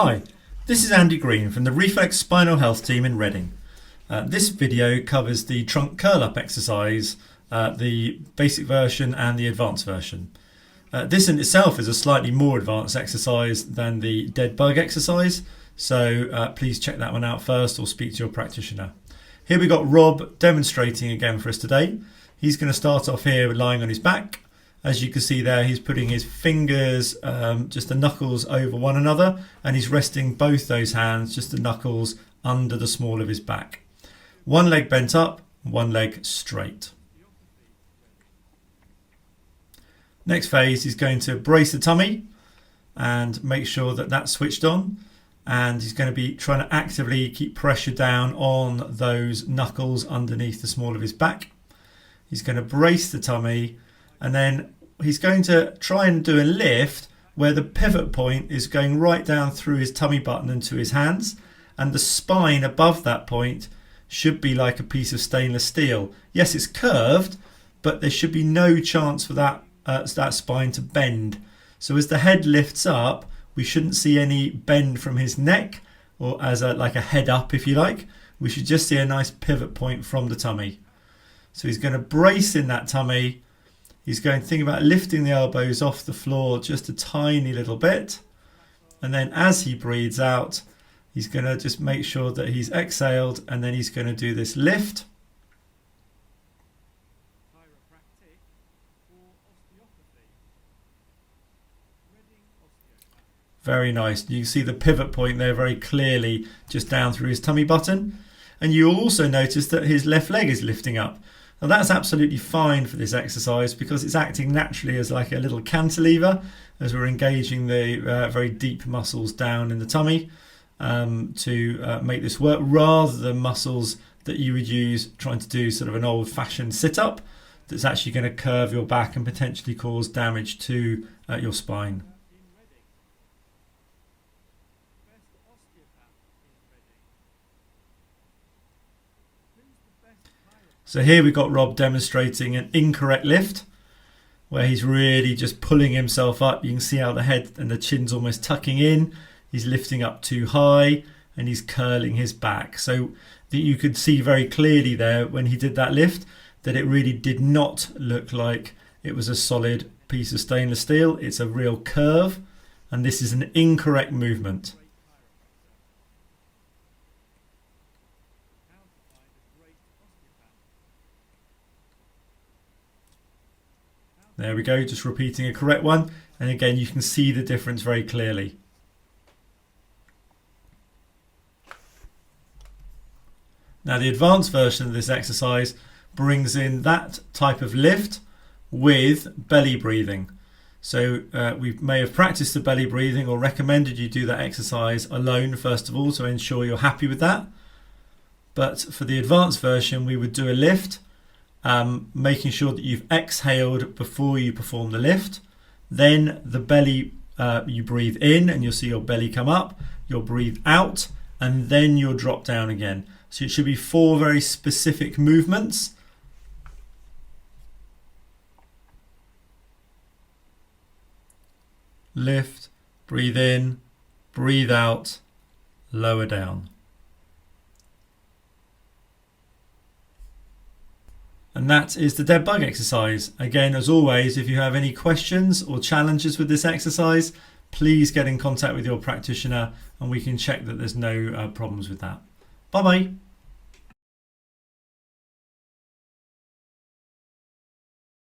Hi, this is Andy Green from the Reflex Spinal Health team in Reading. This video covers the trunk curl-up exercise, the basic version and the advanced version. This in itself is a slightly more advanced exercise than the dead bug exercise, so please check that one out first or speak to your practitioner. Here we got Rob demonstrating again for us today. He's going to start off here lying on his back. As you can see there, he's putting his fingers, just the knuckles over one another, and he's resting both those hands, just the knuckles, under the small of his back. One leg bent up, one leg straight. Next phase, he's going to brace the tummy and make sure that that's switched on. And he's going to be trying to actively keep pressure down on those knuckles underneath the small of his back. He's going to brace the tummy, and then he's going to try and do a lift where the pivot point is going right down through his tummy button and to his hands, and the spine above that point should be like a piece of stainless steel. Yes, it's curved, but there should be no chance for that spine to bend. So as the head lifts up, we shouldn't see any bend from his neck, or as like a head up if you like. We should just see a nice pivot point from the tummy. So he's going to brace in that tummy. He's going to think about lifting the elbows off the floor just a tiny little bit. And then as he breathes out, he's going to just make sure that he's exhaled, and then he's going to do this lift. Very nice. You can see the pivot point there very clearly just down through his tummy button. And you'll also notice that his left leg is lifting up. Now that's absolutely fine for this exercise because it's acting naturally as like a little cantilever as we're engaging the very deep muscles down in the tummy to make this work, rather than muscles that you would use trying to do sort of an old-fashioned sit-up that's actually going to curve your back and potentially cause damage to your spine. So here we've got Rob demonstrating an incorrect lift where he's really just pulling himself up. You can see how the head and the chin's almost tucking in. He's lifting up too high and he's curling his back. So that you could see very clearly there when he did that lift that it really did not look like it was a solid piece of stainless steel. It's a real curve, and this is an incorrect movement. There we go, just repeating a correct one. And again, you can see the difference very clearly. Now the advanced version of this exercise brings in that type of lift with belly breathing. So we may have practiced the belly breathing or recommended you do that exercise alone first of all to ensure you're happy with that. But for the advanced version, we would do a lift, making sure that you've exhaled before you perform the lift. Then the belly, you breathe in and you'll see your belly come up, you'll breathe out, and then you'll drop down again. So it should be 4 very specific movements. Lift, breathe in, breathe out, lower down. And that is the dead bug exercise. Again, as always, if you have any questions or challenges with this exercise, please get in contact with your practitioner and we can check that there's no problems with that. Bye-bye.